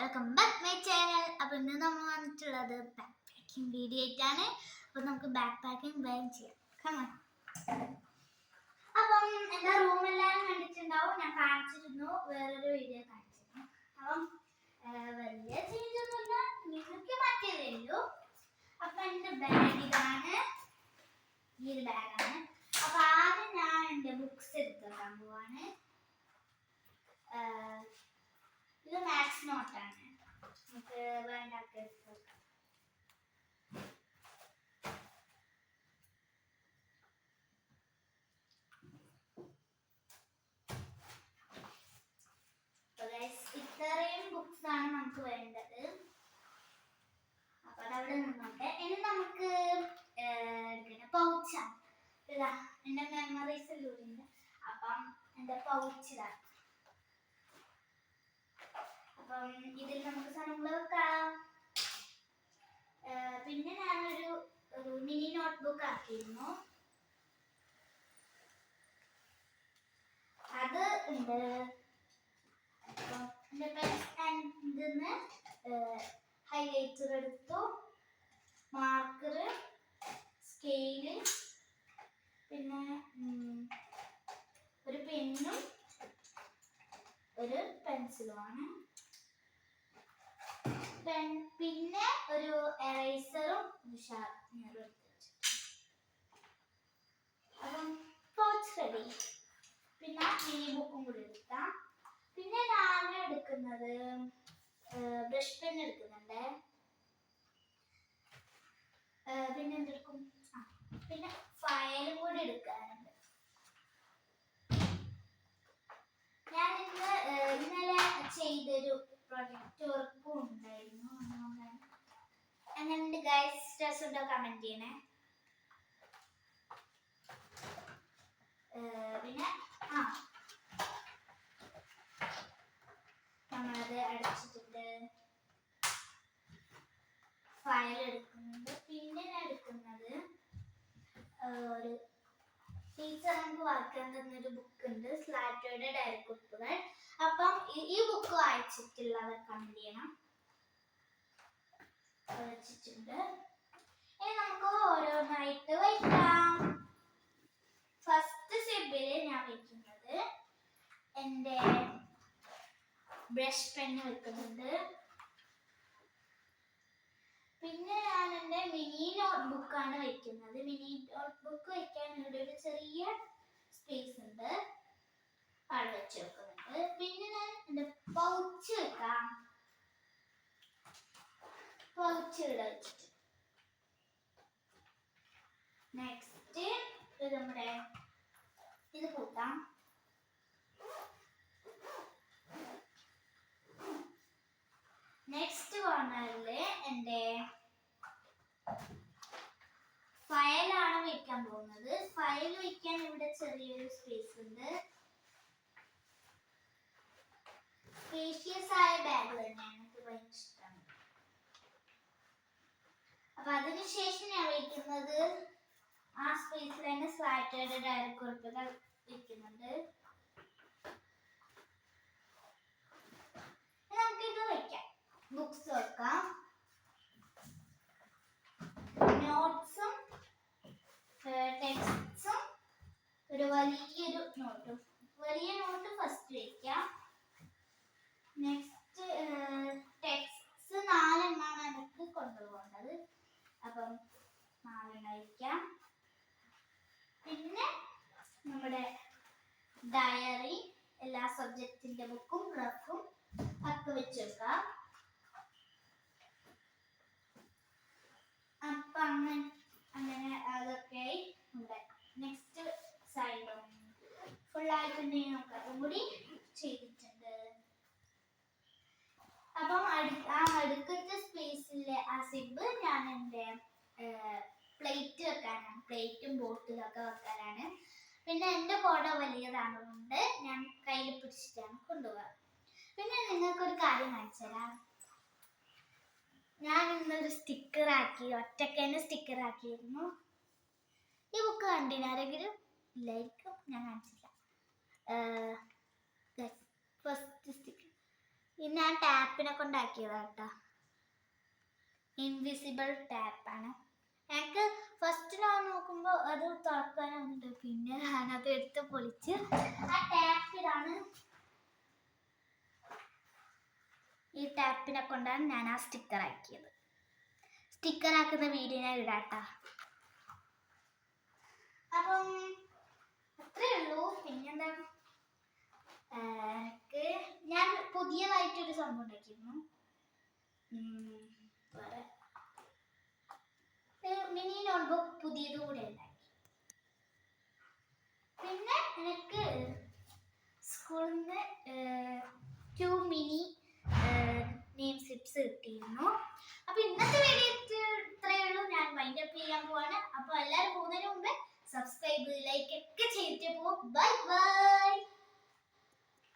Welcome back my channel. അപ്പോൾ ഇന്ന് നമ്മൾ വന്നിട്ടുള്ളത് ബാക്ക് പാക്കിംഗ് വീഡിയോ ആയിട്ടാണ്. അപ്പോൾ നമുക്ക് ബാക്ക് പാക്കിംഗ് വേഗം ചെയ്യാം. കമോൺ. അപ്പം എൻ്റെ റൂമെല്ലാം കണ്ടിട്ടുണ്ടാവും, ഞാൻ കാണിച്ചിരുന്നു, വേറൊരു വീഡിയോ കാണിച്ചിരുന്നു. അപ്പം വലിയ ചേഞ്ച് ഒന്നുമില്ല, നിങ്ങൾക്ക് മാറ്റിയതേ ഉള്ളൂ. അപ്പം എൻ്റെ ബാഗ് ഇതാണ്, ഈ ഒരു ബാഗാണ്. അപ്പോൾ ആദ്യം ഞാൻ എൻ്റെ ബുക്സ് എടുത്ത് വെക്കാൻ പോവാണ്. ഇത് മാത്സ് നോട്ടാണ്, നമുക്ക് വേണ്ടാക്കി എടുത്ത് വെക്കാം. ഇത്രയും ബുക്സ് ആണ് നമുക്ക് വേണ്ടത്. അപ്പൊ അതവിടെ നിന്നോട്ടെ. ഇനി നമുക്ക് പൗച്ചാണ്. ഇതാ എന്റെ മെമ്മറീസ് ഉണ്ട്. അപ്പം എന്റെ പൗച്ച് ഇതാണ്. അപ്പം ഇതിൽ നമുക്ക് സാധനങ്ങൾ വെക്കാം. പിന്നെ ഞാനൊരു മിനി നോട്ട്ബുക്ക് ആക്കിയിരുന്നു. അത് ഉണ്ട്. ഇതിന്ന് ഹൈലൈറ്റർ എടുത്തു, മാർക്കർ, സ്കെയില്, പിന്നെ ഒരു പെന്നും ഒരു പെൻസിലുമാണ്. പിന്നെ ഒരു എറേസറും ഒരു ഷാർപ്പനറും എടുത്ത് വെച്ചിട്ടുണ്ട്. അപ്പം പൗച്ച് റെഡി. പിന്നെ മിനി ബുക്കും കൂടി എടുക്കാം. പിന്നെ ഞാൻ എടുക്കുന്നത് ബ്രഷ് പെൻ എടുക്കുന്നുണ്ട്. പിന്നെ എന്തെടുക്കും? പിന്നെ ഫയലും കൂടി എടുക്കാനുണ്ട്. ഞാൻ ഇന്നലെ ചെയ്തൊരു പ്രൊജക്റ്റ് വർക്കും ഉണ്ടായിരുന്നു. അങ്ങനെ ഗൈസ് സ്ട്രെസ് ഉണ്ടോ കമന്റ് ചെയ്യണേ. പിന്നെ നമ്മളത് അടച്ചിട്ടുണ്ട്. ഫയൽ എടുക്കുന്നുണ്ട്. പിന്നെ ഞാൻ എടുക്കുന്നത് ഒരു ടീച്ചർ നമുക്ക് വായിക്കാൻ തന്നൊരു ബുക്ക് ഉണ്ട്, സ്ലാറ്റോയുടെ ഡയറി കുറിപ്പുകൾ. അപ്പം ഈ ബുക്ക് വായിച്ചിട്ടുള്ളവർ കമന്റ് ചെയ്യണം. വെച്ചിട്ടുണ്ട്. ഇനി നമുക്ക് ഓരോന്നായിട്ട് വയ്ക്കാം. ഫസ്റ്റ് സിബില് ഞാൻ വെക്കുന്നത് എൻ്റെ ബ്രഷ് പെന്ന് വെക്കുന്നുണ്ട്. പിന്നെ ഞാൻ എൻ്റെ മിനി നോട്ട്ബുക്കാണ് വെക്കുന്നത്. മിനി നോട്ട്ബുക്ക് വെക്കാൻ ഇവിടെ ഒരു ചെറിയ സ്പേസ് ഉണ്ട്, അവിടെ വെച്ച് വെക്കുന്നുണ്ട്. പിന്നെ ഞാൻ എൻ്റെ പൗച്ച് വെക്കാം. പൗച്ച് ഇവിടെ വെച്ചിട്ട് നെക്സ്റ്റ് നമ്മുടെ ഇത് കൂട്ടാം. നെക്സ്റ്റ് കോർണറില് എൻ്റെ ഫയലാണ് വെക്കാൻ പോകുന്നത്. ഫയൽ വെക്കാൻ ഇവിടെ ചെറിയൊരു സ്പേസ് ഉണ്ട്. സ്പേഷ്യസ് ആയ ബാഗ് തന്നെയാണ്, എനിക്ക് ഭയങ്കര ഇഷ്ടമാണ്. അപ്പൊ അതിനുശേഷം ഞാൻ വെക്കുന്നത് ആ സ്പേസിൽ തന്നെ സ്ലാറ്റോയുടെ ഡയറി കുറിപ്പുകൾ വെക്കുന്നുണ്ട്. നമുക്കിത് വെക്കാം. ബുക്സ് വെക്കാം, നോട്ട്സും ടെക്സ്റ്റും, ഒരു വലിയൊരു നോട്ടും. വലിയ നോട്ട് ഫസ്റ്റ് വെക്കാം. നെക്സ്റ്റ് ടെക്സ്റ്റ് 4 എണ്ണമാണ് എനിക്ക് കൊണ്ടുപോകേണ്ടത്. അപ്പം 4 എണ്ണം വയ്ക്കാം. പിന്നെ നമ്മുടെ ഡയറി, എല്ലാ സബ്ജക്റ്റിന്റെ ബുക്കും റഫും ഒക്കെ വെച്ച് വെക്കാം. അപ്പൊ അങ്ങനെ അതൊക്കെ ഉണ്ട്. നെക്സ്റ്റ് സൈഡ് ഫുള്ളായിട്ട് നമുക്ക് അതും കൂടി ചെയ്തിട്ടുണ്ട്. അപ്പം അടുക്കത്തെ സ്പേസിലെ ആ സിബ് ഞാൻ എൻ്റെ പ്ലേറ്റ് വെക്കാനാണ്, പ്ലേറ്റും ബോട്ടിലൊക്കെ വെക്കാനാണ്. പിന്നെ എൻ്റെ കുട വലിയതാണതുകൊണ്ട് ഞാൻ കയ്യിൽ പിടിച്ചിട്ടാണ് കൊണ്ടുപോകുക. പിന്നെ നിങ്ങൾക്കൊരു കാര്യം കാണിച്ചു തരാം. ഞാൻ ഇന്നൊരു സ്റ്റിക്കറാക്കി, ഒറ്റക്കന്നെ സ്റ്റിക്കറാക്കിയിരുന്നു. ഈ ബുക്ക് കണ്ടിനാരെങ്കിലും? ഇല്ലായിരിക്കും, ഞാൻ കാണിച്ചില്ല. ഫസ്റ്റ് സ്റ്റിക്കർ ഇത് ഞാൻ ടാപ്പിനെ കൊണ്ടാക്കിയതാട്ടാ. ഇൻവിസിബിൾ ടാപ്പാണ്. എനിക്ക് ഫസ്റ്റ് ഞാൻ നോക്കുമ്പോൾ അത് തുറക്കാനുണ്ട്, പിന്നെ ഞാനത് എടുത്ത് പൊളിച്ച് ആ ടാപ്പിലാണ്, ഈ ടാപ്പിനെ കൊണ്ടാണ് ഞാൻ ആ സ്റ്റിക്കർ ആക്കിയത്. സ്റ്റിക്കർ ആക്കുന്ന വീഡിയോ ഞാൻ ഇടാട്ടാ. അപ്പം അത്രേ ഉള്ളൂ. പിന്നെന്താ, ഞാൻ പുതിയതായിട്ടൊരു സംഭവം ഉണ്ടാക്കിയിരുന്നു. വേറെ മിനി നോട്ട്ബുക്ക് പുതിയത് കൂടെ ഉണ്ടാക്കി. പിന്നെ എനിക്ക് സ്കൂളിൽ നിന്ന്